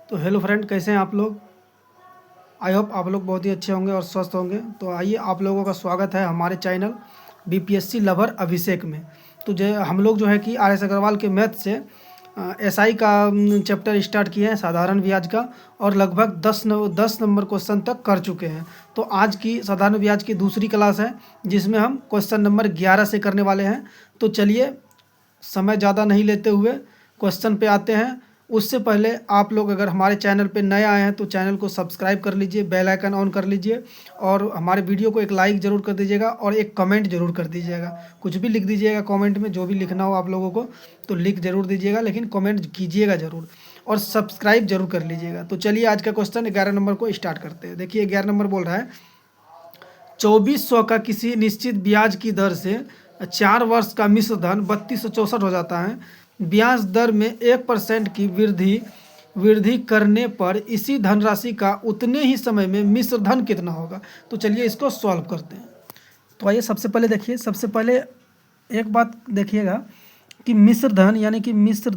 तो hello friend, कैसे हैं आप लोग। आई होप आप लोग बहुत ही अच्छे होंगे और स्वस्थ होंगे। तो आइए, आप लोगों का स्वागत है हमारे चैनल बीपीएससी लवर अभिषेक में। तो जो हम लोग जो है कि आर एस अग्रवाल के मैथ से एसआई का चैप्टर स्टार्ट किए हैं, साधारण ब्याज का, और लगभग 10 नंबर क्वेश्चन तक कर चुके हैं। तो आज की साधारण ब्याज की दूसरी क्लास है, जिसमें हम क्वेश्चन नंबर 11 से करने वाले हैं। तो चलिए, समय ज़्यादा नहीं लेते हुए क्वेश्चन पे आते हैं। उससे पहले आप लोग अगर हमारे चैनल पे नए आए हैं तो चैनल को सब्सक्राइब कर लीजिए, बेल आइकन ऑन कर लीजिए, और हमारे वीडियो को एक लाइक ज़रूर कर दीजिएगा और एक कमेंट ज़रूर कर दीजिएगा। कुछ भी लिख दीजिएगा कमेंट में, जो भी लिखना हो आप लोगों को तो लिख ज़रूर दीजिएगा, लेकिन कमेंट कीजिएगा ज़रूर, और सब्सक्राइब जरूर कर लीजिएगा। तो चलिए, आज का क्वेश्चन 11 नंबर को स्टार्ट करते हैं। देखिए, 11 नंबर बोल रहा है 2400 का किसी निश्चित ब्याज की दर से 4 वर्ष का मिश्र धन 3264 हो जाता है। ब्याज दर में 1% की वृद्धि करने पर इसी धनराशि का उतने ही समय में मिश्र धन कितना होगा। तो चलिए इसको सॉल्व करते हैं। तो आइए, सबसे पहले देखिए, सबसे पहले एक बात देखिएगा कि मिश्र धन यानी कि मिश्र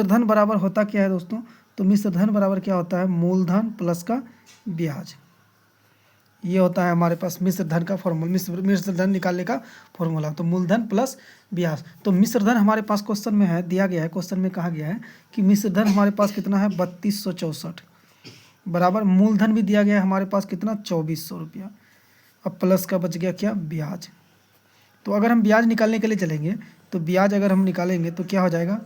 धन बराबर होता क्या है दोस्तों। तो मिश्र धन बराबर क्या होता है, मूलधन प्लस का ब्याज। ये होता है हमारे पास मिश्र धन का फॉर्मूला, मिश्र धन निकालने का फॉर्मूला। तो मूलधन प्लस ब्याज। तो मिश्र धन हमारे पास क्वेश्चन में है, दिया गया है, क्वेश्चन में कहा गया है कि मिश्र धन हमारे पास कितना है, 3264 बराबर मूलधन भी दिया गया है हमारे पास कितना, 2400 रुपया। अब प्लस का बच गया क्या, ब्याज। तो अगर हम ब्याज निकालने के लिए चलेंगे तो ब्याज अगर हम निकालेंगे तो क्या हो जाएगा,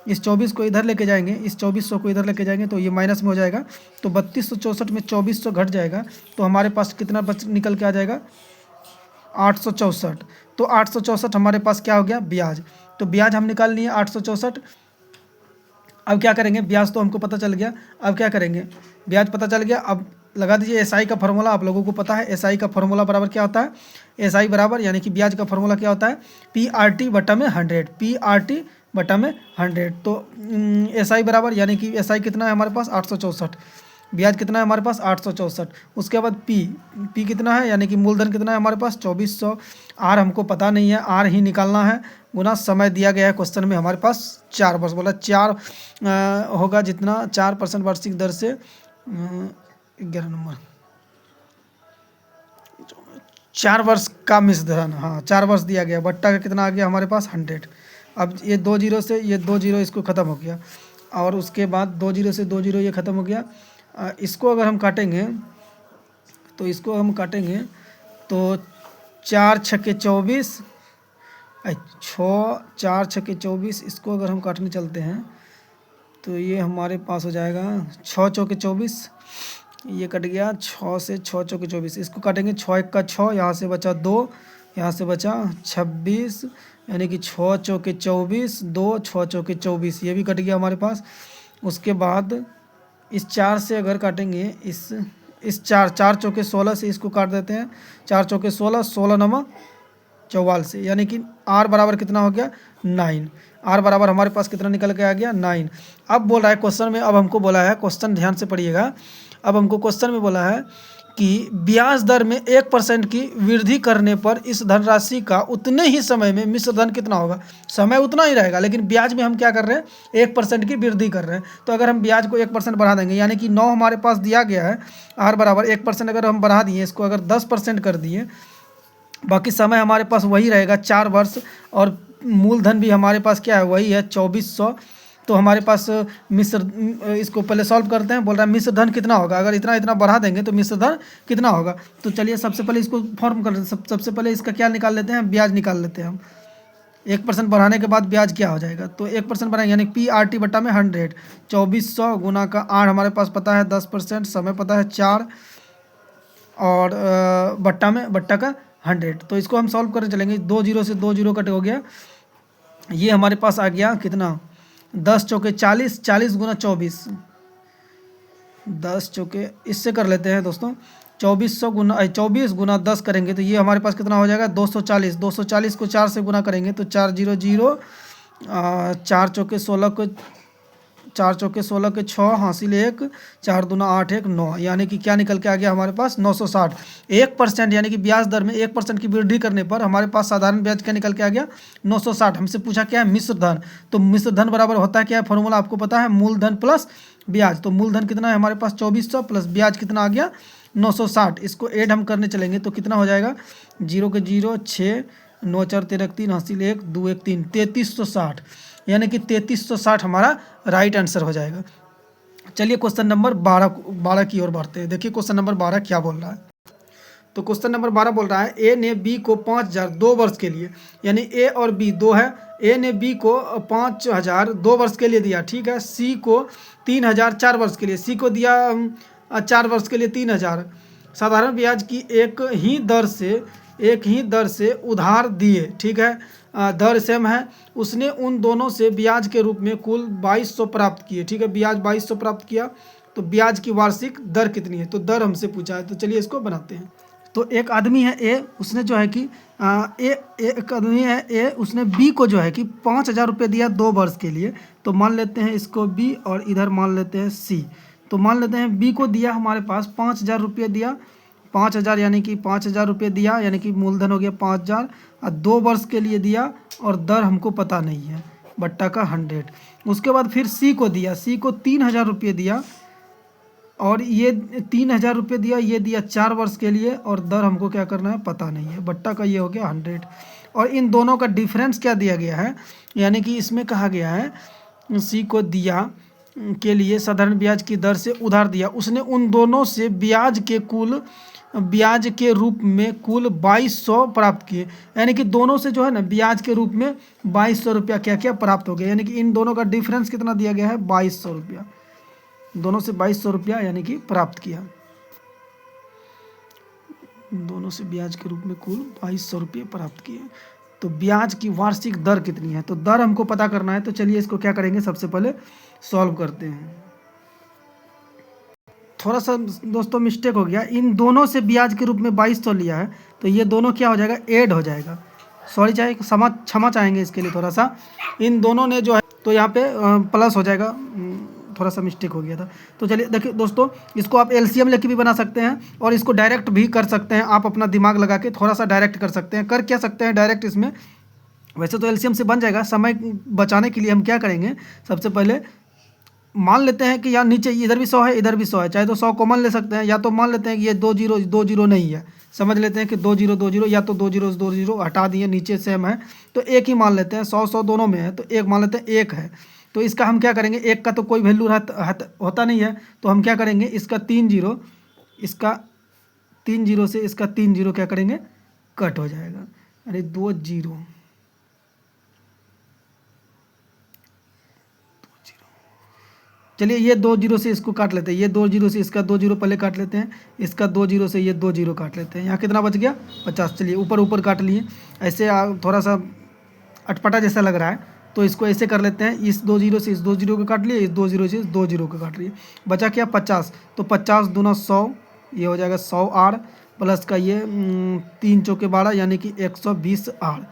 इस 24 को इधर लेके जाएंगे, इस 2400 को इधर लेके जाएंगे तो ये माइनस में हो जाएगा। तो 3264 में 2400 घट जाएगा तो हमारे पास कितना बच निकल के आ जाएगा, 864। तो 864 हमारे पास क्या हो गया, ब्याज। तो ब्याज हम निकाल लिए 864। अब क्या करेंगे, ब्याज तो हमको पता चल गया, अब क्या करेंगे, ब्याज पता चल गया। अब लगा दीजिए एसआई का फॉर्मूला, आप लोगों को पता है एसआई का फॉर्मूला बराबर क्या होता है। एसआई बराबर यानी कि ब्याज का फॉर्मूला क्या होता है, PRT बटा में 100, PRT बटा में 100। तो एसआई बराबर यानी कि एसआई कितना है हमारे पास, 864। ब्याज कितना है हमारे पास, 864। उसके बाद पी कितना है, यानी कि मूलधन कितना है हमारे पास, 2400। आर हमको पता नहीं है, आर ही निकालना है। गुना समय दिया गया है क्वेश्चन में हमारे पास 4 वर्ष, बोला 4 होगा जितना 4% वार्षिक दर से 11 नंबर 4 वर्ष का मिश्र धन, हाँ 4 वर्ष दिया गया। बट्टा का कितना आ गया हमारे पास, 100। अब ये 2 जीरो से ये 2 जीरो इसको ख़त्म हो गया, और उसके बाद 2 जीरो से 2 जीरो ये ख़त्म हो गया। इसको अगर हम काटेंगे तो इसको हम काटेंगे तो 4 छक्के 24, 4 छक्के 24, इसको अगर हम काटने चलते हैं तो ये हमारे पास हो जाएगा 6 चौके 24, ये कट गया 6 से 6 चौके 24। इसको काटेंगे 6 एक का 6, यहाँ से बचा 2, यहाँ से बचा 26, यानी कि 6 चौके 24, 2 6 चौके 24, ये भी कट गया हमारे पास। उसके बाद इस 4 से अगर काटेंगे, इस 4 चौके 16 से इसको काट देते हैं, 4 चौके 16, 16 नवा 44 से, यानी कि आर बराबर कितना हो गया, 9। आर बराबर हमारे पास कितना निकल के आ गया, 9। अब बोल रहा है क्वेश्चन में, अब हमको बोला है, क्वेश्चन ध्यान से पढ़िएगा। अब हमको क्वेश्चन में बोला है कि ब्याज दर में 1% की वृद्धि करने पर इस धनराशि का उतने ही समय में मिश्र धन कितना होगा। समय उतना ही रहेगा, लेकिन ब्याज में हम क्या कर रहे हैं, 1% की वृद्धि कर रहे हैं। तो अगर हम ब्याज को 1% बढ़ा देंगे, यानी कि 9 हमारे पास दिया गया है, आर बराबर 1% अगर हम बढ़ा दिए, इसको अगर 10% कर दिए, बाकी समय हमारे पास वही रहेगा 4 वर्ष, और मूलधन भी हमारे पास क्या है, वही है 2400। तो हमारे पास इसको पहले सॉल्व करते हैं। बोल रहा है मिश्र धन कितना होगा, अगर इतना इतना बढ़ा देंगे तो मिश्र धन कितना होगा। तो चलिए सबसे पहले इसको फॉर्म कर, सबसे पहले इसका क्या निकाल लेते हैं, ब्याज निकाल लेते हैं हम। 1% बढ़ाने के बाद ब्याज क्या हो जाएगा, तो 1% बढ़ाएंगे यानी PRT बटा में 100, 2400 गुना का 8 हमारे पास पता है 10%, समय पता है 4, और बट्टा का 100। तो इसको हम सॉल्व करने चलेंगे, 2 जीरो से 2 जीरो कट हो गया, ये हमारे पास आ गया कितना, 10 चौके 40, 40 गुना 24, 10 चौके, इससे कर लेते हैं दोस्तों, 24 गुना 10 करेंगे तो ये हमारे पास कितना हो जाएगा, 240। 240 को 4 से गुना करेंगे तो 4 जीरो जीरो, 4 चौके 16 को 4 चौके 16 के 6 हासिल 1, 4 दूना 8 1 9, यानी कि क्या निकल के आ गया हमारे पास 960। 1% यानी कि ब्याज दर में 1% की वृद्धि करने पर हमारे पास साधारण ब्याज क्या निकल के आ गया 960। हमसे पूछा क्या है मिश्र धन, तो मिश्र धन बराबर होता है क्या है, फॉर्मूला आपको पता है, मूलधन प्लस ब्याज। तो मूलधन कितना है हमारे पास 2400 प्लस ब्याज कितना आ गया 960। इसको ऐड हम करने चलेंगे तो कितना हो जाएगा 0 के 0 6 9 4 13 3 हासिल 1 2 1 3 3360, यानी कि 3360 हमारा राइट आंसर हो जाएगा। चलिए क्वेश्चन नंबर 12 की ओर बढ़ते हैं। देखिए क्वेश्चन नंबर 12 क्या बोल रहा है। तो क्वेश्चन नंबर 12 बोल रहा है ए ने बी को 5000 2 वर्ष के लिए, यानी ए और बी दो है, ए ने बी को 5000 2 वर्ष के लिए दिया, ठीक है। सी को 3000 4 वर्ष के लिए, सी को दिया 4 वर्ष के लिए 3000। साधारण ब्याज की एक ही दर से उधार दिए, ठीक है, दर सेम है। उसने उन दोनों से ब्याज के रूप में कुल 2200 प्राप्त किए, ठीक है, ब्याज 2200 प्राप्त किया। तो ब्याज की वार्षिक दर कितनी है, तो दर हमसे पूछा है, तो चलिए इसको बनाते हैं। तो एक आदमी है ए, उसने जो है कि एक आदमी है ए, उसने बी को जो है कि 5000 रुपये दिया 2 वर्ष के लिए। तो मान लेते हैं इसको बी और इधर मान लेते हैं सी। तो मान लेते हैं बी को दिया हमारे पास 5000 रुपये दिया, 5000 यानी कि 5000 रुपये दिया, यानी कि मूलधन हो गया 5000, और 2 वर्ष के लिए दिया और दर हमको पता नहीं है, बट्टा का 100। उसके बाद फिर सी को दिया, सी को 3000 रुपये दिया और ये 3000 रुपये दिया, ये दिया 4 वर्ष के लिए और दर हमको क्या करना है पता नहीं है, बट्टा का ये हो गया 100। और इन दोनों का डिफरेंस क्या दिया गया है, यानी कि इसमें कहा गया है सी को दिया के लिए साधारण ब्याज की दर से उधार दिया, उसने उन दोनों से ब्याज के रूप में कुल 2200 प्राप्त किए, यानी कि दोनों से जो है ना ब्याज के रूप में 2200 रुपया क्या क्या प्राप्त हो गया, यानी कि इन दोनों का डिफरेंस कितना दिया गया है 2200 रुपया, दोनों से 2200 रुपया यानी कि प्राप्त किया, दोनों से ब्याज के रूप में कुल 2200 रुपये प्राप्त किए। तो ब्याज की वार्षिक दर कितनी है, तो दर हमको पता करना है। तो चलिए इसको क्या करेंगे, सबसे पहले सॉल्व करते हैं। थोड़ा सा दोस्तों मिस्टेक हो गया, इन दोनों से ब्याज के रूप में 2200 लिया है, तो ये दोनों क्या हो जाएगा ऐड हो जाएगा, सॉरी चाहे क्षमा चाहेंगे इसके लिए थोड़ा सा, इन दोनों ने जो है तो यहाँ पे प्लस हो जाएगा, थोड़ा सा मिस्टेक हो गया था। तो चलिए देखिए दोस्तों, इसको आप एलसीएम लेके भी बना सकते हैं और इसको डायरेक्ट भी कर सकते हैं, आप अपना दिमाग लगा के थोड़ा सा डायरेक्ट कर सकते हैं। कर क्या सकते हैं डायरेक्ट इसमें, वैसे तो एलसीएम से बन जाएगा, समय बचाने के लिए हम क्या करेंगे, सबसे पहले मान लेते हैं कि यहाँ नीचे इधर भी 100 है इधर भी 100 है, चाहे तो 100 कॉमन ले सकते हैं, या तो मान लेते हैं कि ये 2 जीरो नहीं है, समझ लेते हैं कि 2 जीरो, या तो 2 जीरो हटा दिए, नीचे सेम है तो एक ही मान लेते हैं, 100 दोनों में है तो एक मान लेते हैं, एक है। तो इसका हम क्या करेंगे, एक का तो कोई वैल्यू होता नहीं है, तो हम क्या करेंगे इसका 3 जीरो, इसका 3 जीरो से इसका 3 जीरो क्या करेंगे कट हो जाएगा, अरे 2 जीरो, चलिए ये 2 जीरो से इसको काट लेते हैं, ये 2 जीरो से इसका 2 जीरो पहले काट लेते हैं, इसका 2 जीरो से ये 2 जीरो काट लेते हैं, यहाँ कितना बच गया 50। चलिए ऊपर ऊपर काट लिए, ऐसे थोड़ा सा अटपटा जैसा लग रहा है, तो इसको ऐसे कर लेते हैं, इस 2 जीरो से इस 2 जीरो को काट लिए, इस 2 जीरो से इस 2 जीरो को काट लिए, बचा क्या 50। तो 50 दूना 100, ये हो जाएगा 100 आर प्लस का ये 3 चौके 12 यानी कि 120 आर,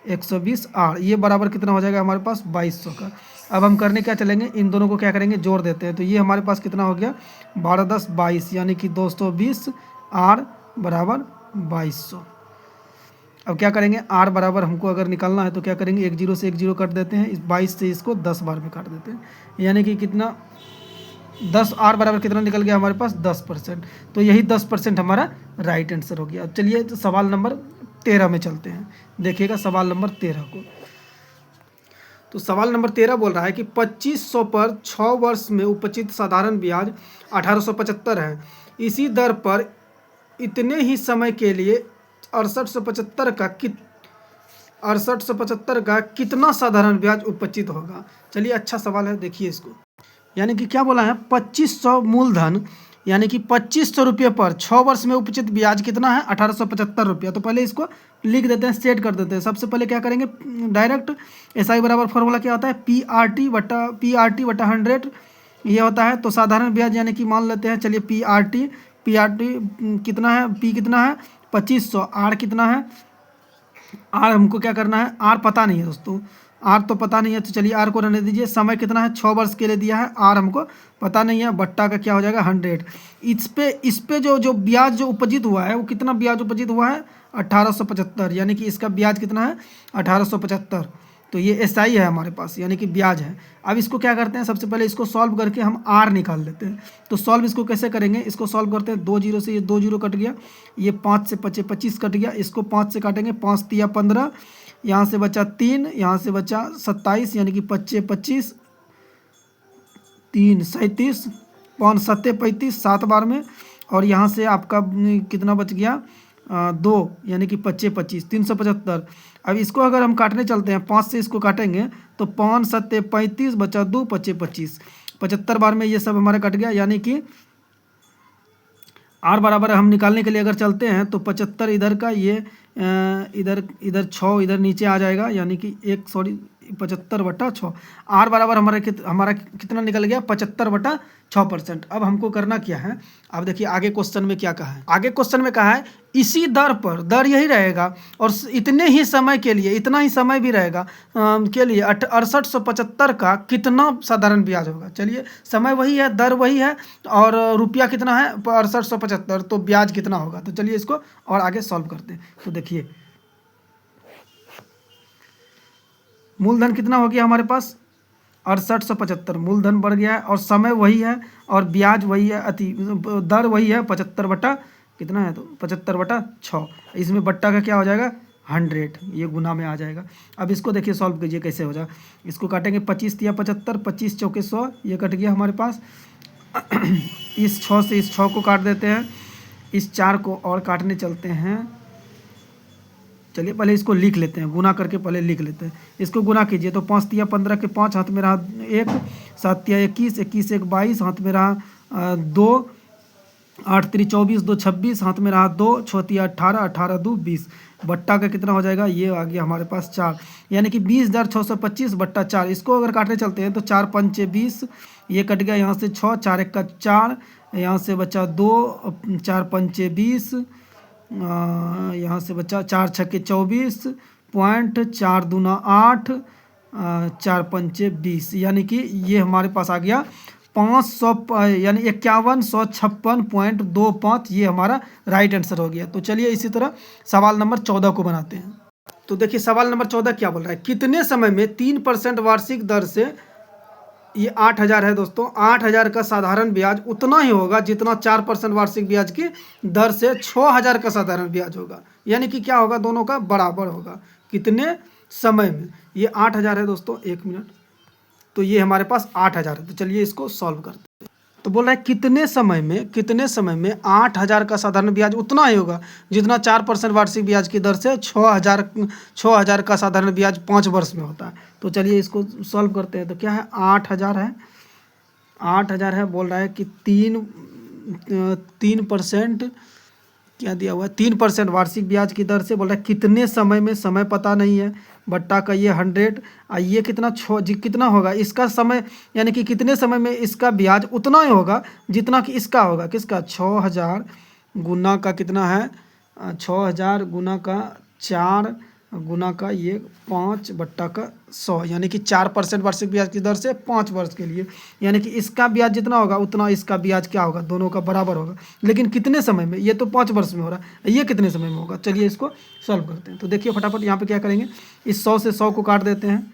120 आर, ये बराबर कितना हो जाएगा हमारे पास 2200 का। अब हम करने क्या चलेंगे, इन दोनों को क्या करेंगे जोड़ देते हैं, तो ये हमारे पास कितना हो गया 12 10 22 यानी कि 220 आर बराबर 2200। अब क्या करेंगे, आर बराबर हमको अगर निकालना है तो क्या करेंगे, 1 जीरो से 1 जीरो काट देते हैं, इस 22 से इसको 10 बार में काट देते हैं, यानी कि कितना 10, आर बराबर कितना निकल गया हमारे पास 10%। तो यही 10% हमारा राइट आंसर हो गया। अब चलिए तो सवाल नंबर 13 में चलते हैं, देखिएगा सवाल नंबर 13 को। तो सवाल नंबर 13 बोल रहा है कि 2500 पर 6 वर्ष में उपचित साधारण ब्याज 1875 है, इसी दर पर इतने ही समय के लिए 6875 का कितना साधारण ब्याज उपचित होगा। चलिए अच्छा सवाल है, देखिए इसको, यानी कि क्या बोला है 2500 मूलधन यानी कि 2500 रुपये पर 6 वर्ष में उपचित ब्याज कितना है 1875 रुपया। तो पहले इसको लिख देते हैं, सेट कर देते हैं। सबसे पहले क्या करेंगे डायरेक्ट, एसआई बराबर फॉर्मूला क्या होता है पीआरटी बटा 100 ये होता है। तो साधारण ब्याज यानी कि मान लेते हैं, चलिए पीआरटी कितना है, पी कितना है 2500, आर कितना है, आर हमको क्या करना है, आर पता नहीं है दोस्तों, आर तो पता नहीं है, तो चलिए आर को रहने दीजिए। समय कितना है, 6 वर्ष के लिए दिया है, आर हमको पता नहीं है। बट्टा का क्या हो जाएगा 100। इस पे जो जो ब्याज जो उपजित हुआ है वो कितना ब्याज उपजित हुआ है 1875, यानी कि इसका ब्याज कितना है 1875। तो ये एसआई है हमारे पास, यानी कि ब्याज है। अब इसको क्या करते हैं, सबसे पहले इसको सॉल्व करके हम आर निकाल लेते हैं। तो सॉल्व इसको कैसे करेंगे, इसको सॉल्व करते हैं। 2 जीरो से ये 2 जीरो कट गया, ये 5 से 25 25 कट गया, इसको 5 से काटेंगे, 5 तिया 15, यहाँ से बचा 3, यहाँ से बचा 27, यानी कि 25 25 3 37, 5 7 35, 7 बार में, और यहाँ से आपका कितना बच गया 2, यानी कि 25 25 375। अब इसको अगर हम काटने चलते हैं, 5 से इसको काटेंगे तो 5 7 35 बचा 2 25 25, 75 बार में ये सब हमारा कट गया। यानी कि आर बराबर हम निकालने के लिए अगर चलते हैं तो 75 इधर का, ये इधर इधर 6 इधर नीचे आ जाएगा, यानी कि 75/6। आर बराबर हमारा कितना निकल गया 75/6%। अब हमको करना क्या है, अब देखिए आगे क्वेश्चन में क्या कहा है। आगे क्वेश्चन में कहा है इसी दर पर, दर यही रहेगा और इतने ही समय के लिए, इतना ही समय भी रहेगा के लिए 6875 का कितना साधारण ब्याज होगा। चलिए समय वही है, दर वही है, और रुपया कितना है 6875, तो ब्याज कितना होगा। तो चलिए इसको और आगे सॉल्व करते हैं। तो देखिए मूलधन कितना हो गया हमारे पास 6875, मूलधन बढ़ गया है, और समय वही है और ब्याज वही है, दर वही है 75 बटा कितना है, तो 75/6। इसमें बट्टा का क्या हो जाएगा 100, ये गुना में आ जाएगा। अब इसको देखिए सॉल्व कीजिए कैसे हो जाएगा। इसको काटेंगे 25 तिया 75, 25 चौके 100, ये कट गया हमारे पास। इस 6 से इस 6 को काट देते हैं, इस 4 को और काटने चलते हैं। चलिए पहले इसको लिख लेते हैं, गुना करके पहले लिख लेते हैं। इसको गुना कीजिए तो 5 तिया 15 के 5, हाथ में रहा 1, 7 तिया 21, 21 1 22, हाथ में रहा 2, 8 3 24, 2 26, हाथ में रहा 2, 6 तिया 18, 18 2 20। बट्टा का कितना हो जाएगा, ये आ गया हमारे पास 4, यानी कि 20,625 बट्टा 4। इसको अगर काटने चलते हैं तो 4 पंचे 20, ये कट गया यहाँ से 6, 4 1 का 4, यहाँ से बचा 2, 4 पंचे 20, यहाँ से बचा 4 छक्के 24 पॉइंट, 4 दूना 8, 4 पंचे 20, यानी कि ये हमारे पास आ गया 500, यानी 5156.25। ये हमारा राइट आंसर हो गया। तो चलिए इसी तरह सवाल नंबर 14 को बनाते हैं। तो देखिए सवाल नंबर 14 क्या बोल रहा है, कितने समय में 3% वार्षिक दर से, ये 8000 है दोस्तों, 8000 का साधारण ब्याज उतना ही होगा जितना 4% वार्षिक ब्याज की दर से 6000 का साधारण ब्याज होगा। यानी कि क्या होगा, दोनों का बराबर होगा। कितने समय में, ये 8000 है दोस्तों, 1 मिनट, तो ये हमारे पास 8000 है। तो चलिए इसको सॉल्व करते हैं। तो बोल रहा है कितने समय में 8000 का साधारण ब्याज उतना ही होगा जितना 4% वार्षिक ब्याज की दर से 6000 का साधारण ब्याज 5 वर्ष में होता है। तो चलिए इसको सॉल्व करते हैं। तो क्या है 8000 है, 8000 है, बोल रहा है कि 3% क्या दिया हुआ है 3% वार्षिक ब्याज की दर से, बोल रहा है कितने समय में, समय पता नहीं है, बट्टा का ये 100, ये कितना कितना होगा इसका समय, यानी कि कितने समय में इसका ब्याज उतना ही होगा जितना कि इसका होगा, किसका 6000 गुना का कितना है 6000 गुना का 4 गुना का ये 5 बट्टा का 100, यानी कि 4% वार्षिक ब्याज की दर से 5 वर्ष के लिए, यानी कि इसका ब्याज जितना होगा उतना इसका ब्याज क्या होगा, दोनों का बराबर होगा। लेकिन कितने समय में, ये तो 5 वर्ष में हो रहा है, ये कितने समय में होगा। चलिए इसको सॉल्व करते हैं। तो देखिए फटाफट यहाँ पे क्या करेंगे, इस 100 से 100 को काट देते हैं,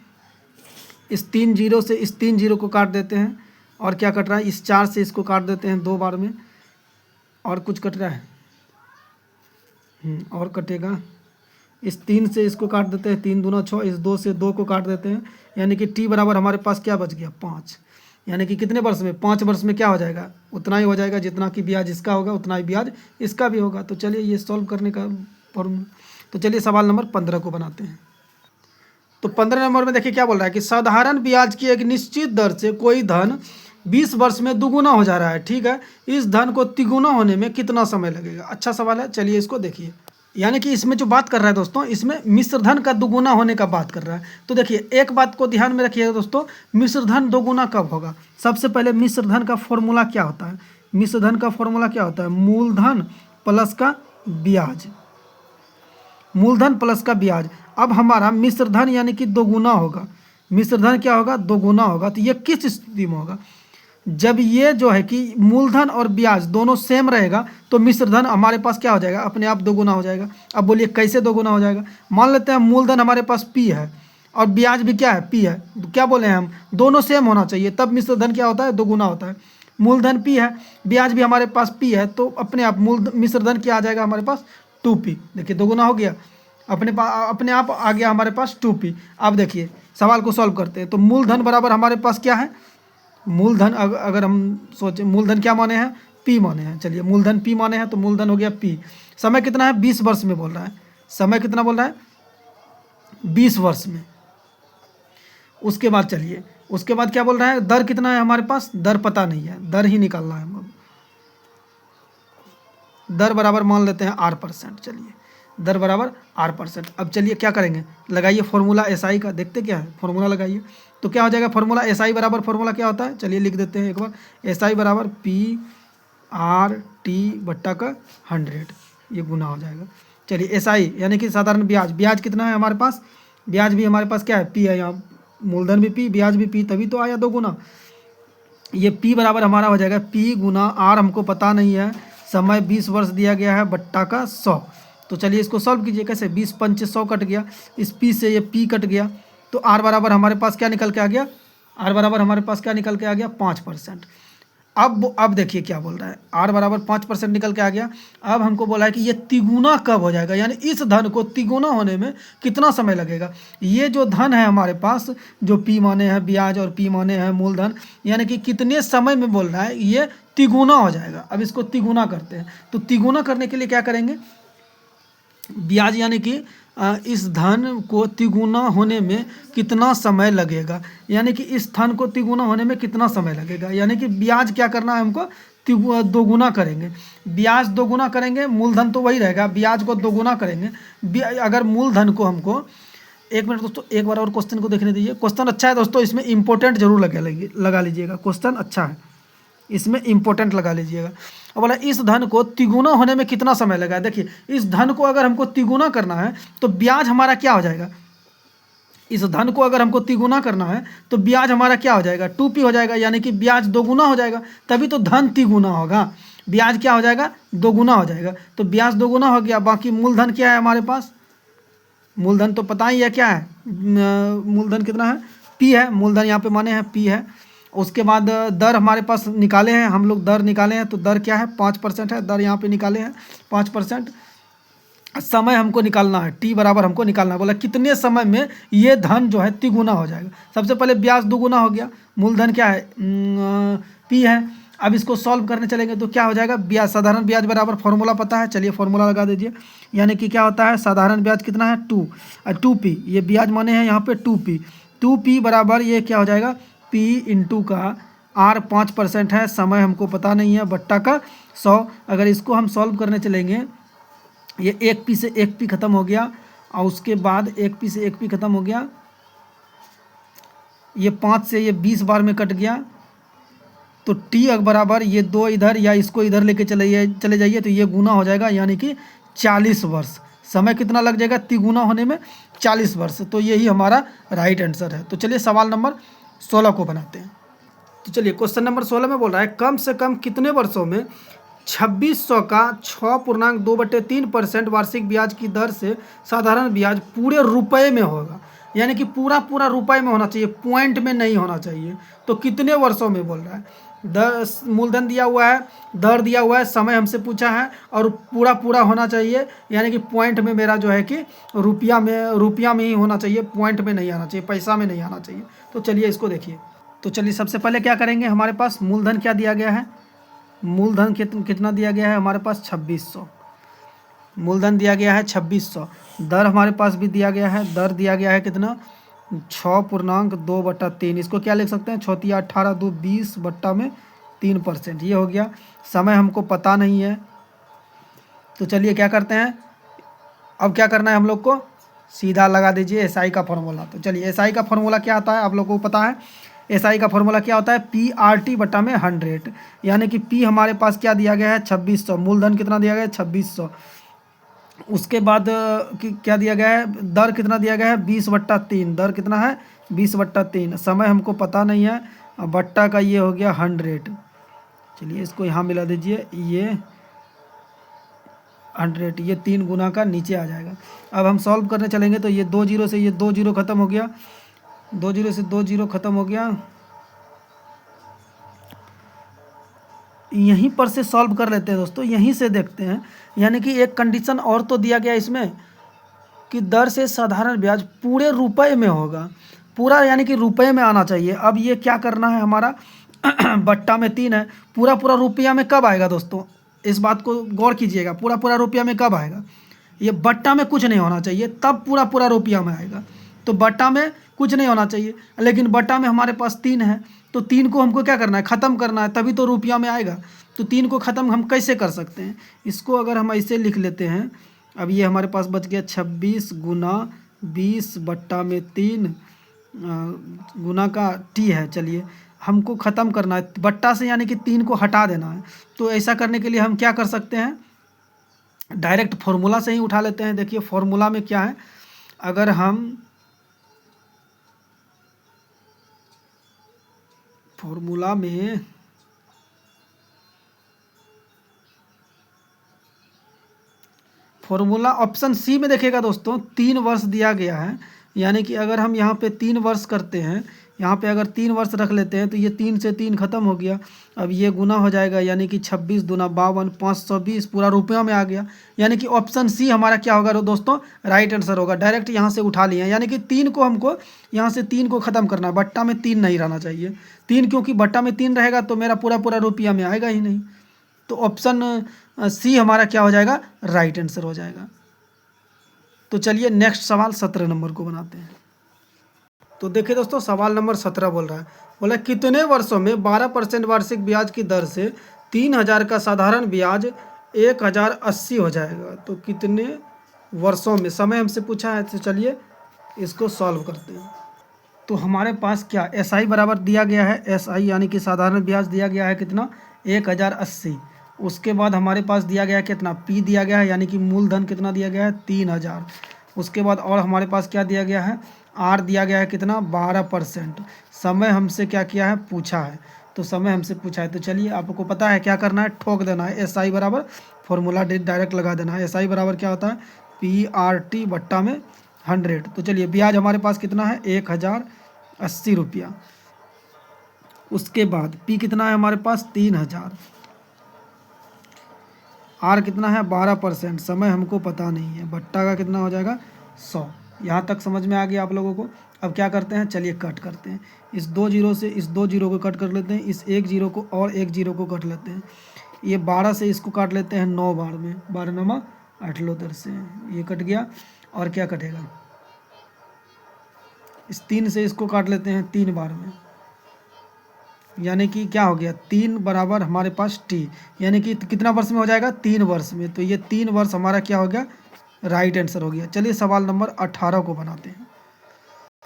इस 3 जीरो से इस 3 जीरो को काट देते हैं, और क्या कट रहा है, इस 4 से इसको काट देते हैं 2 बार में, और कुछ कट रहा है और कटेगा, इस 3 से इसको काट देते हैं, 3 दूना 6, इस 2 से 2 को काट देते हैं, यानी कि टी बराबर हमारे पास क्या बच गया 5, यानी कि कितने वर्ष में, 5 वर्ष में क्या हो जाएगा, उतना ही हो जाएगा जितना कि ब्याज इसका होगा उतना ही ब्याज इसका भी होगा। तो चलिए ये सॉल्व करने का फॉर्मूला। तो चलिए सवाल नंबर 15 को बनाते हैं। तो 15 नंबर में देखिए क्या बोल रहा है कि साधारण ब्याज की एक निश्चित दर से कोई धन 20 वर्ष में दुगुना हो जा रहा है, ठीक है, इस धन को तिगुना होने में कितना समय लगेगा। अच्छा सवाल है, चलिए इसको देखिए। यानी कि इसमें जो बात कर रहा है दोस्तों, इसमें मिश्र धन का दुगुना होने का बात कर रहा है। तो देखिए एक बात को ध्यान में रखिएगा दोस्तों, मिश्र धन दोगुना कब होगा। सबसे पहले मिश्र धन का फॉर्मूला क्या होता है, मिश्र धन का फॉर्मूला क्या होता है, मूलधन प्लस का ब्याज, मूलधन प्लस का ब्याज। अब हमारा मिश्र धन यानी कि दोगुना होगा। मिश्र धन क्या होगा? दोगुना होगा। तो ये किस स्थिति में होगा? जब ये जो है कि मूलधन और ब्याज दोनों सेम रहेगा तो मिश्र धन हमारे पास क्या हो जाएगा? अपने आप दोगुना हो जाएगा। अब बोलिए कैसे दोगुना हो जाएगा? मान लेते हैं मूलधन हमारे पास पी है और ब्याज भी क्या है? पी है। तो क्या बोले हैं हम? दोनों सेम होना चाहिए, तब मिश्र धन क्या होता है? दोगुना होता है। मूलधन पी है, ब्याज भी हमारे पास पी है, तो अपने आप मिश्र धन क्या आ जाएगा हमारे पास? 2p। देखिए दोगुना हो गया, अपने आप आ गया हमारे पास 2p। अब देखिए सवाल को सॉल्व करते हैं। तो मूलधन बराबर हमारे पास क्या है? मूलधन अगर हम सोचें, मूलधन क्या माने हैं? पी माने हैं। चलिए मूलधन पी माने हैं तो मूलधन हो गया पी। समय कितना है? 20 वर्ष में बोल रहा है। समय कितना बोल रहा है? 20 वर्ष में। उसके बाद चलिए, उसके बाद क्या बोल रहा है? दर कितना है हमारे पास? दर पता नहीं है, दर ही निकालना है हम। दर बराबर मान लेते हैं R%। चलिए दर बराबर R%। अब चलिए क्या करेंगे? लगाइए फॉर्मूला SI का, देखते क्या है फॉर्मूला लगाइए। तो क्या हो जाएगा फॉर्मूला? SI बराबर फॉर्मूला क्या होता है? चलिए लिख देते हैं एक बार। SI बराबर PR/T/100, ये गुना हो जाएगा। चलिए SI यानी कि साधारण ब्याज। ब्याज कितना है हमारे पास? ब्याज भी हमारे पास क्या है? P है। यहाँ मूलधन भी P, ब्याज भी P, तभी तो आया दोगुना। ये P बराबर हमारा हो जाएगा P गुना R, हमको पता नहीं है। समय 20 वर्ष दिया गया है, बट्टा का 100। तो चलिए इसको सॉल्व कीजिए। कैसे? 20 पंचे 100 कट गया, इस P से ये P कट गया, तो R बराबर हमारे पास क्या निकल के आ गया? R बराबर हमारे पास क्या निकल के आ गया? 5%। अब देखिए क्या बोल रहा है, R बराबर 5% निकल के आ गया। अब हमको बोला है कि ये तिगुना कब हो जाएगा, यानी इस धन को तिगुना होने में कितना समय लगेगा। ये जो धन है हमारे पास, जो P माने हैं ब्याज और P माने हैं मूलधन, यानी कि कितने समय में बोल रहा है ये तिगुना हो जाएगा। अब इसको तिगुना करते हैं। तो तिगुना करने के लिए क्या करेंगे? ब्याज यानी कि इस धन को तिगुना होने में कितना समय लगेगा, यानी कि इस धन को तिगुना होने में कितना समय लगेगा, यानी कि ब्याज क्या करना है हमको? दोगुना करेंगे। ब्याज दोगुना करेंगे, मूलधन तो वही रहेगा, ब्याज को दोगुना करेंगे। अगर मूलधन को हमको, एक मिनट दोस्तों, एक बार और क्वेश्चन को देखने दीजिए। क्वेश्चन अच्छा है दोस्तों, इसमें इंपॉर्टेंट जरूर लगा लीजिएगा। क्वेश्चन अच्छा है, इसमें इंपॉर्टेंट लगा लीजिएगा। और बोला इस धन को तिगुना होने में कितना समय लगा। देखिए इस धन को अगर हमको तिगुना करना है तो ब्याज हमारा क्या हो जाएगा? इस धन को अगर हमको तिगुना करना है तो ब्याज हमारा क्या हो जाएगा? 2p हो जाएगा, यानी कि ब्याज दोगुना हो जाएगा, तभी तो धन तिगुना होगा। ब्याज क्या हो जाएगा? दोगुना हो जाएगा। तो ब्याज दोगुना हो गया। बाकी मूलधन क्या है हमारे पास? मूलधन तो पता ही है क्या है, मूलधन कितना है? P है। मूलधन यहाँ पे माने हैं P है। उसके बाद दर हमारे पास निकाले हैं हम लोग, दर निकाले हैं। तो दर क्या है? 5% है। दर यहाँ पे निकाले हैं 5%। समय हमको निकालना है, T बराबर हमको निकालना है। बोला कितने समय में ये धन जो है तिगुना हो जाएगा। सबसे पहले ब्याज दोगुना हो गया, मूलधन क्या है? P है। अब इसको सॉल्व करने चलेंगे तो क्या हो जाएगा? ब्याज, साधारण ब्याज बराबर फॉर्मूला पता है, चलिए फॉर्मूला लगा दीजिए। यानी कि क्या होता है? साधारण ब्याज कितना है? 2p। ये ब्याज माने हैं यहाँ पे 2p। 2p बराबर ये क्या हो जाएगा? P इंटू का R 5% है, समय हमको पता नहीं है, बट्टा का 100। अगर इसको हम सॉल्व करने चलेंगे, ये 1p से 1p खत्म हो गया, और उसके बाद 1p से 1p खत्म हो गया, ये 5 से ये 20 बार में कट गया। तो T बराबर ये 2 इधर या इसको इधर लेके चले जाइए तो ये गुना हो जाएगा, यानी कि 40 वर्ष। समय कितना लग जाएगा तिगुना होने में? 40 वर्ष। तो यही हमारा राइट आंसर है। तो चलिए सवाल नंबर 16 को बनाते हैं। तो चलिए क्वेश्चन नंबर 16 में बोल रहा है कम से कम कितने वर्षों में 2600 का 6.2/3% वार्षिक ब्याज की दर से साधारण ब्याज पूरे रुपए में होगा, यानी कि पूरा रुपए में होना चाहिए, पॉइंट में नहीं होना चाहिए। तो कितने वर्षों में बोल रहा है? मूलधन दिया हुआ है, दर दिया हुआ है, समय हमसे पूछा है, और पूरा होना चाहिए, यानी कि पॉइंट में मेरा जो है कि रुपया में ही होना चाहिए, पॉइंट में नहीं आना चाहिए, पैसा में नहीं आना चाहिए। तो चलिए इसको देखिए। तो चलिए सबसे पहले क्या करेंगे, हमारे पास मूलधन क्या दिया गया है? मूलधन कितना दिया गया है हमारे पास? 2600। मूलधन दिया गया है 2600। दर हमारे पास भी दिया गया है, दर दिया गया है कितना? 6.2/3। इसको क्या लिख सकते हैं? 6 × 18 2 20 बट्टा में 3%। ये हो गया। समय हमको पता नहीं है, तो चलिए क्या करते हैं, अब क्या करना है हम लोग को? सीधा लगा दीजिए SI का फॉर्मूला। तो चलिए SI का फॉर्मूला क्या आता है आप लोगों को पता है? SI का फॉर्मूला क्या होता है? PR/T/100, यानी कि P हमारे पास क्या दिया गया है? 2600। मूलधन कितना दिया गया है? 2600। उसके बाद क्या दिया गया है, दर कितना दिया गया है 20/3। दर कितना है 20/3। समय हमको पता नहीं है, बट्टा का ये हो गया 100। चलिए इसको यहाँ मिला दीजिए, ये 100, ये 3 गुना का नीचे आ जाएगा। अब हम सॉल्व करने चलेंगे तो ये 2 जीरो से ये 2 जीरो ख़त्म हो गया, 2 जीरो से 2 जीरो ख़त्म हो गया। यहीं पर से सॉल्व कर लेते हैं दोस्तों, यहीं से देखते हैं। यानी कि एक कंडीशन और तो दिया गया इसमें कि दर से साधारण ब्याज पूरे रुपए में होगा, पूरा यानी कि रुपए में आना चाहिए। अब ये क्या करना है हमारा बट्टा में 3 है, पूरा पूरा रुपया में कब आएगा दोस्तों, इस बात को गौर कीजिएगा। पूरा पूरा रुपया में कब आएगा, ये बट्टा में कुछ नहीं होना चाहिए, तब पूरा पूरा रुपया में आएगा। तो बट्टा में कुछ नहीं होना चाहिए, लेकिन बट्टा में हमारे पास 3 है, तो 3 को हमको क्या करना है, ख़त्म करना है, तभी तो रुपया में आएगा। तो 3 को ख़त्म हम कैसे कर सकते हैं, इसको अगर हम ऐसे लिख लेते हैं। अब ये हमारे पास बच गया 26 गुना 20/3 गुना का टी है। चलिए हमको ख़त्म करना है बट्टा से, यानी कि 3 को हटा देना है। तो ऐसा करने के लिए हम क्या कर सकते हैं, डायरेक्ट फॉर्मूला से ही उठा लेते हैं। देखिए फॉर्मूला में क्या है, अगर हम फॉर्मूला में फॉर्मूला ऑप्शन सी में देखिएगा दोस्तों, 3 वर्ष दिया गया है। यानी कि अगर हम यहाँ पे 3 वर्ष करते हैं, यहाँ पे अगर 3 वर्ष रख लेते हैं तो ये 3 से 3 ख़त्म हो गया। अब ये गुना हो जाएगा, यानी कि 26 दूना 52, 520 पूरा रुपयों में आ गया। यानी कि ऑप्शन सी हमारा क्या होगा दोस्तों, राइट आंसर होगा। डायरेक्ट यहाँ से उठा लिए, यानी कि 3 को हमको यहाँ से 3 को ख़त्म करना है, बट्टा में 3 नहीं रहना चाहिए। 3 क्योंकि बट्टा में 3 रहेगा तो मेरा पूरा पूरा रुपया में आएगा ही नहीं। तो ऑप्शन सी हमारा क्या हो जाएगा, राइट आंसर हो जाएगा। तो चलिए नेक्स्ट सवाल 17 नंबर को बनाते हैं। तो देखिए दोस्तों सवाल नंबर 17 बोल रहा है, बोला कितने वर्षों में 12% वार्षिक ब्याज की दर से 3000 का साधारण ब्याज 1080 हो जाएगा। तो कितने वर्षों में, समय हमसे पूछा है, तो चलिए इसको सॉल्व करते हैं। तो हमारे पास क्या SI बराबर दिया गया है, SI यानी कि साधारण ब्याज दिया गया है कितना 1080। उसके बाद हमारे पास दिया गया है कितना P दिया गया है, यानी कि मूलधन कितना दिया गया है 3000। उसके बाद और हमारे पास क्या दिया गया है, R दिया गया है कितना 12%। समय हमसे क्या किया है, पूछा है, तो समय हमसे पूछा है। तो चलिए आपको पता है क्या करना है, ठोक देना है। SI बराबर फॉर्मूला डायरेक्ट लगा देना है। SI बराबर क्या होता है PRT बट्टा में 100। तो चलिए ब्याज हमारे पास कितना है 1080 रुपया। उसके बाद P कितना है हमारे पास 3000, R कितना है 12%, समय हमको पता नहीं है, बट्टा का कितना हो जाएगा 100। यहाँ तक समझ में आ गया आप लोगों को। अब क्या करते हैं, चलिए कट करते हैं। इस 2 जीरो से इस 2 जीरो को कट कर लेते हैं, इस 1 जीरो को और 1 जीरो को कट लेते हैं। ये 12 से इसको काट लेते हैं 9 बार में, 12 नमा 8 लो दर से ये कट गया। और क्या कटेगा, इस 3 से इसको काट लेते हैं 3 बार में, यानी कि क्या हो गया 3 बराबर हमारे पास T, यानी कि कितना वर्ष में हो जाएगा 3 वर्ष में। तो ये 3 वर्ष हमारा क्या हो गया, राइट आंसर हो गया। चलिए सवाल नंबर 18 को बनाते हैं।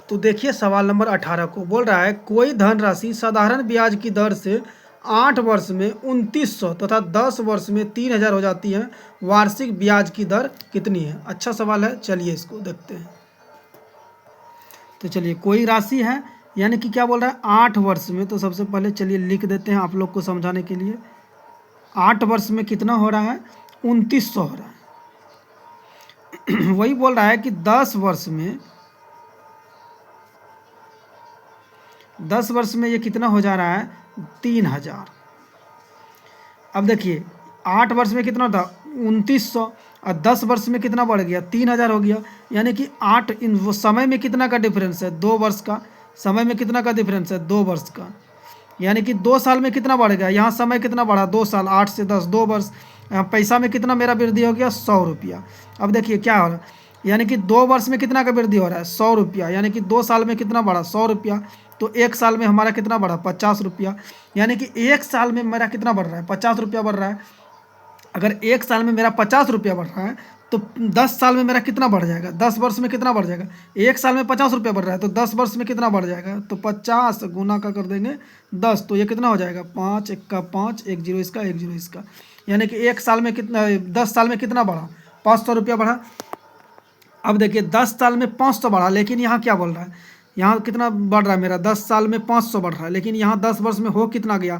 तो देखिए सवाल नंबर 18 को बोल रहा है, कोई धनराशि साधारण ब्याज की दर से 8 वर्ष में 2900 तथा 10 वर्ष में 3000 हो जाती है, वार्षिक ब्याज की दर कितनी है। अच्छा सवाल है, चलिए इसको देखते हैं। तो चलिए कोई राशि है, यानी कि क्या बोल रहा है 8 वर्ष में। तो सबसे पहले चलिए लिख देते हैं आप लोग को समझाने के लिए। 8 वर्ष में कितना हो रहा है 2900 हो रहा है। वही बोल रहा है कि 10 वर्ष में ये कितना हो जा रहा है 3000। अब देखिए 8 वर्ष में कितना था 2900 और 10 वर्ष में कितना बढ़ गया 3000 हो गया। यानी कि 8 इन वो समय में कितना का डिफरेंस है 2 वर्ष का, समय में कितना का डिफरेंस है 2 वर्ष का। यानी कि 2 साल में कितना बढ़ गया, यहाँ समय कितना बढ़ा 2 साल, 8 से 10 2 वर्ष। यहाँ पैसा में कितना मेरा वृद्धि हो गया 100 रुपया। अब देखिए क्या हो रहा है, यानी कि 2 वर्ष में कितना का वृद्धि हो रहा है 100 रुपया, यानी कि 2 साल में कितना बढ़ा 100 रुपया। तो 1 साल में हमारा कितना बढ़ा 50 रुपया, यानी कि 1 साल में मेरा कितना बढ़ रहा है 50 रुपया बढ़ रहा है। अगर 1 साल में मेरा 50 रुपया बढ़ रहा है तो 10 साल में मेरा कितना बढ़ जाएगा, 10 वर्ष में कितना बढ़ जाएगा। 1 साल में 50 रुपया बढ़ रहा है तो 10 वर्ष में कितना बढ़ जाएगा, तो 50 गुना का कर देंगे 10, तो ये कितना हो जाएगा 5 1 का 5, 1 जीरो इसका 1 जीरो इसका। यानी कि 1 साल में कितना 10 साल में कितना बढ़ा 500 रुपया बढ़ा। अब देखिए 10 साल में 500 बढ़ा, लेकिन यहाँ क्या बोल रहा है, यहाँ कितना बढ़ रहा है मेरा, 10 साल में 500 बढ़ रहा है, लेकिन यहाँ 10 वर्ष में हो कितना गया,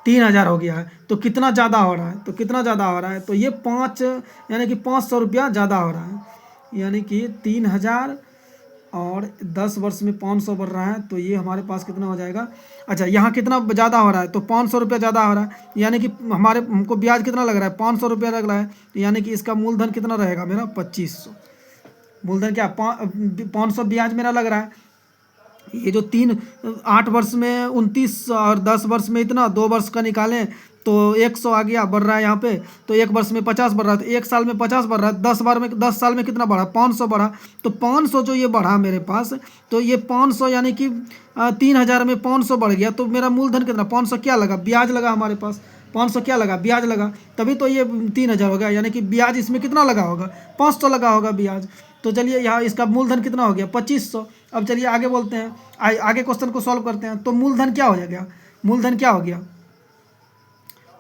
3000 हो गया है। तो कितना ज़्यादा हो रहा है, तो कितना ज़्यादा हो रहा है, तो ये 5 यानी कि 500 रुपया ज़्यादा हो रहा है, यानी कि 3000 और 10 वर्ष में 500 बढ़ रहा है, तो ये हमारे पास कितना हो जाएगा। अच्छा, यहाँ कितना ज़्यादा हो रहा है, तो 500 रुपया ज़्यादा हो रहा है, यानी कि हमको ब्याज कितना लग रहा है, 500 रुपया लग रहा है, तो यानी कि इसका मूलधन कितना रहेगा मेरा 2500। मूलधन क्या, 500 ब्याज मेरा लग रहा है। ये जो 8 वर्ष में 29 और 10 वर्ष में इतना, 2 वर्ष का निकालें तो 100 आ गया, बढ़ रहा है यहाँ पे। तो 1 वर्ष में 50 बढ़ रहा है, तो 1 साल में 50 बढ़ रहा है, 10 साल में कितना बढ़ा, 500 बढ़ा। तो 500 जो ये बढ़ा मेरे पास, तो ये 500 यानी कि 3000 में 500 बढ़ गया, तो मेरा मूलधन कितना, 500 क्या लगा, ब्याज लगा हमारे पास, 500 क्या लगा, ब्याज लगा, तभी तो ये 3000 हो गया, यानी कि ब्याज इसमें कितना लगा होगा, 500 लगा होगा ब्याज। तो चलिए यहाँ इसका मूलधन कितना हो गया, 2500। अब चलिए आगे बोलते हैं, आगे क्वेश्चन को सॉल्व करते हैं। तो मूलधन क्या हो जाएगा, मूलधन क्या हो गया,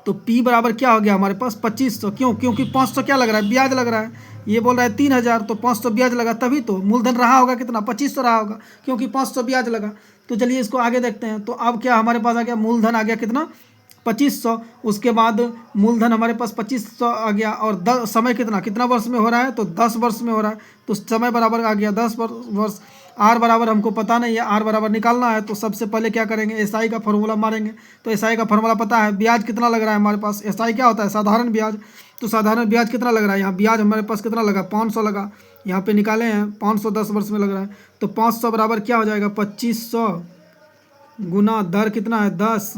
तो P बराबर क्या हो गया हमारे पास 2500। क्यों, क्योंकि 500 क्या लग रहा है, ब्याज लग रहा है, ये बोल रहा है 3000, तो 500 ब्याज लगा, तभी तो मूलधन रहा होगा कितना, 2500 रहा होगा, क्योंकि 500 ब्याज लगा। तो चलिए इसको आगे देखते हैं। तो अब क्या हमारे पास आ गया, मूलधन आ गया कितना 2500। उसके बाद मूलधन हमारे पास 2500 आ गया, और समय कितना वर्ष में हो रहा है, तो 10 वर्ष में हो रहा है, तो समय बराबर आ गया 10 वर्ष। आर बराबर हमको पता नहीं है, आर बराबर निकालना है, तो सबसे पहले क्या करेंगे, एसआई का फॉर्मूला मारेंगे। तो एसआई का फॉर्मूला पता है, ब्याज कितना लग रहा है हमारे पास, एसआई क्या होता है, साधारण ब्याज। तो साधारण ब्याज कितना लग रहा है, यहाँ ब्याज हमारे पास कितना लगा, 500 लगा, यहाँ पे निकाले हैं 500 10 वर्ष में लग रहा है। तो 500 बराबर क्या हो जाएगा, 2500 गुना दर कितना है 10,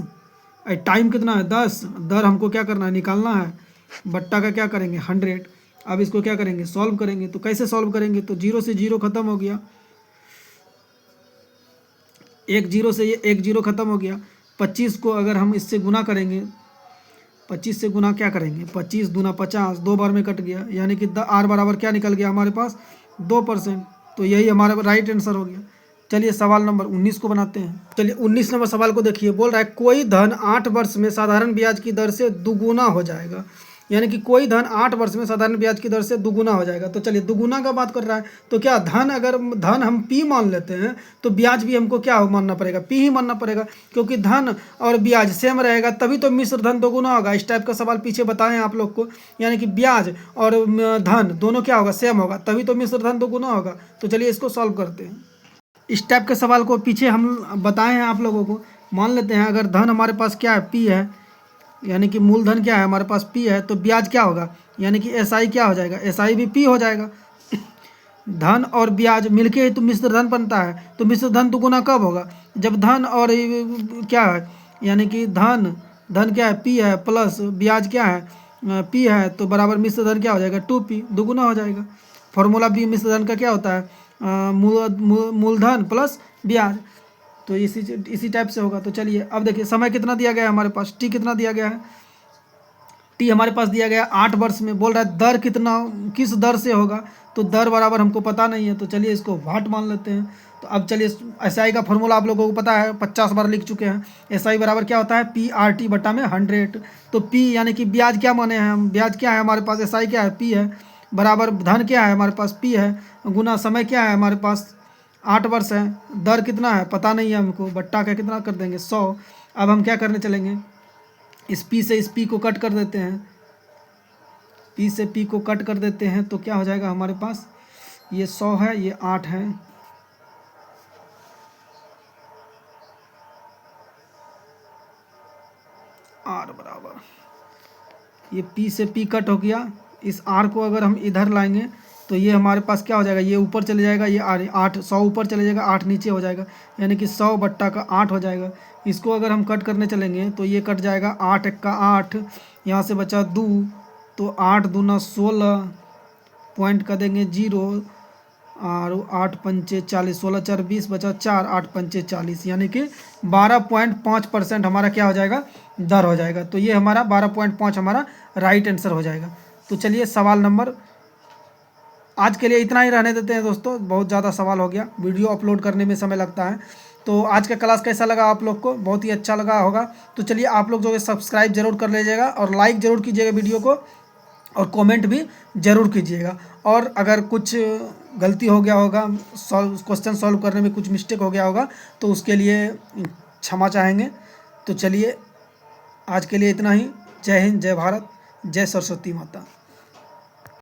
टाइम कितना है 10, दर हमको क्या करना है, निकालना है, बट्टा का क्या करेंगे 100। अब इसको क्या करेंगे, सॉल्व करेंगे। तो कैसे सॉल्व करेंगे, तो 0 से 0 खत्म हो गया, 1 0 से ये 1 0 खत्म हो गया। 25 को अगर हम इससे गुना करेंगे, 25 से गुना क्या करेंगे, 25 दूना 50, 2 बार में कट गया, यानी कि आर बराबर क्या निकल गया हमारे पास 2%। तो यही हमारा राइट आंसर हो गया। चलिए सवाल नंबर 19 को बनाते हैं। चलिए 19 नंबर सवाल को देखिए, बोल रहा है कोई धन 8 वर्ष में साधारण ब्याज की दर से दुगुना हो जाएगा, यानी कि कोई धन 8 वर्ष में साधारण ब्याज की दर से दुगुना हो जाएगा। तो चलिए दुगुना का बात कर रहा है, तो क्या धन, अगर धन हम P मान लेते हैं तो ब्याज भी हमको क्या मानना पड़ेगा, P ही मानना पड़ेगा, क्योंकि धन और ब्याज सेम रहेगा, तभी तो मिश्र धन दोगुना होगा। इस टाइप का सवाल पीछे बताएं आप लोग को, यानी कि ब्याज और धन दोनों क्या होगा, सेम होगा, तभी तो मिश्र धन दोगुना होगा। तो चलिए इसको सॉल्व करते हैं। इस टाइप के सवाल को पीछे हम बताए हैं आप लोगों को। मान लेते हैं अगर धन हमारे पास क्या है, P है, यानी कि मूलधन क्या है हमारे पास P है, तो ब्याज क्या होगा, यानी कि SI क्या हो जाएगा, SI भी P हो जाएगा। धन और ब्याज मिलके ही तो मिश्र धन बनता है। तो मिश्र धन दुगुना कब होगा, जब धन और क्या है, यानी कि धन क्या है P है, प्लस ब्याज क्या है P है, तो बराबर मिश्र धन क्या हो जाएगा 2P, दुगुना हो जाएगा। फॉर्मूला भी मिश्र धन का क्या होता है, मूलधन प्लस ब्याज। तो इसी टाइप से होगा। तो चलिए अब देखिए समय कितना दिया गया है हमारे पास, T कितना दिया गया है, T हमारे पास दिया गया 8 वर्ष में। बोल रहा है दर कितना, किस दर से होगा, तो दर बराबर हमको पता नहीं है, तो चलिए इसको वाट मान लेते हैं। तो अब चलिए SI का फॉर्मूला आप लोगों को पता है, 50 बार लिख चुके हैं। SI बराबर क्या होता है, PRT बटा में 100। तो P यानी कि ब्याज क्या माने हैं हम, ब्याज क्या है हमारे पास, SI क्या है P है, बराबर धन क्या है हमारे पास P है, गुना समय क्या है हमारे पास 8 वर्ष है, दर कितना है पता नहीं है हमको, बट्टा का कितना कर देंगे 100। अब हम क्या करने चलेंगे, इस P से इस P को कट कर देते हैं, P से P को कट कर देते हैं, तो क्या हो जाएगा हमारे पास, ये 100 है, ये 8 है, R बराबर, ये P से P कट हो गया, इस R को अगर हम इधर लाएंगे तो ये हमारे पास क्या हो जाएगा, ये ऊपर चले जाएगा, ये 8 100 ऊपर चले जाएगा, 8 नीचे हो जाएगा, यानी कि 100 बट्टा का 8 हो जाएगा। इसको अगर हम कट करने चलेंगे तो ये कट जाएगा, 8 1 का 8, यहाँ से बचा 2, तो 8 दूना 16, पॉइंट कर देंगे 0, और 8 पंचे 40, 16 4 20 बचा 4, 8 पंचे 40, यानी कि 12.5% हमारा क्या हो जाएगा, दर हो जाएगा। तो ये हमारा 12.5 हमारा राइट आंसर हो जाएगा। तो चलिए सवाल नंबर, आज के लिए इतना ही रहने देते हैं दोस्तों, बहुत ज़्यादा सवाल हो गया, वीडियो अपलोड करने में समय लगता है। तो आज का क्लास कैसा लगा आप लोग को, बहुत ही अच्छा लगा होगा। तो चलिए आप लोग जो है सब्सक्राइब जरूर कर लीजिएगा और लाइक ज़रूर कीजिएगा वीडियो को, और कमेंट भी ज़रूर कीजिएगा। और अगर कुछ गलती हो गया होगा, क्वेश्चन सॉल्व करने में कुछ मिस्टेक हो गया होगा, तो उसके लिए क्षमा चाहेंगे। तो चलिए आज के लिए इतना ही। जय हिंद, जय भारत, जय सरस्वती माता।